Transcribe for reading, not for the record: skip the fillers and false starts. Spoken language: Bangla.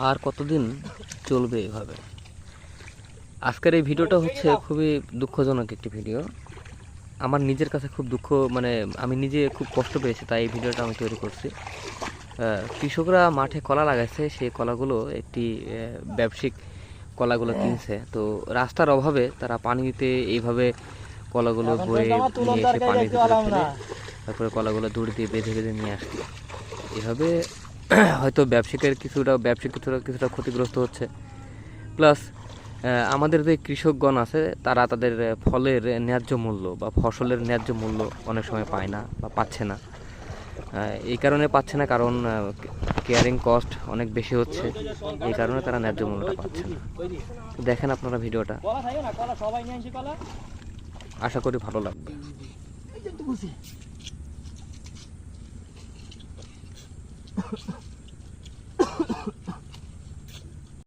আর কতদিন চলবে এভাবে? আজকের এই ভিডিওটা হচ্ছে খুবই দুঃখজনক একটি ভিডিও। আমার নিজের কাছে খুব দুঃখ, মানে আমি নিজে খুব কষ্ট পেয়েছি, তাই এই ভিডিওটা আমি তৈরি করছি। কৃষকরা মাঠে কলা লাগাইছে, সেই কলাগুলো একটি ব্যবসায়িক কলাগুলো কিনছে। তো রাস্তার অভাবে তারা পানিতে এইভাবে কলাগুলো বয়ে নিয়ে এসে পানির ভিতরে ফেলে তারপরে কলাগুলো দড়ি দিয়ে বেঁধে বেঁধে নিয়ে আসছে। এভাবে হয়তো ব্যবসায়িক কিছুটা ক্ষতিগ্রস্ত হচ্ছে। প্লাস আমাদের যে কৃষকগণ আছে তারা তাদের ফলের ন্যায্য মূল্য বা ফসলের ন্যায্য মূল্য অনেক সময় পায় না বা পাচ্ছে না। এই কারণে পাচ্ছে না কারণ কেয়ারিং কস্ট অনেক বেশি হচ্ছে, এই কারণে তারা ন্যায্য মূল্যটা পাচ্ছে না। তো দেখেন আপনারা ভিডিওটা, আশা করি ভালো লাগবে।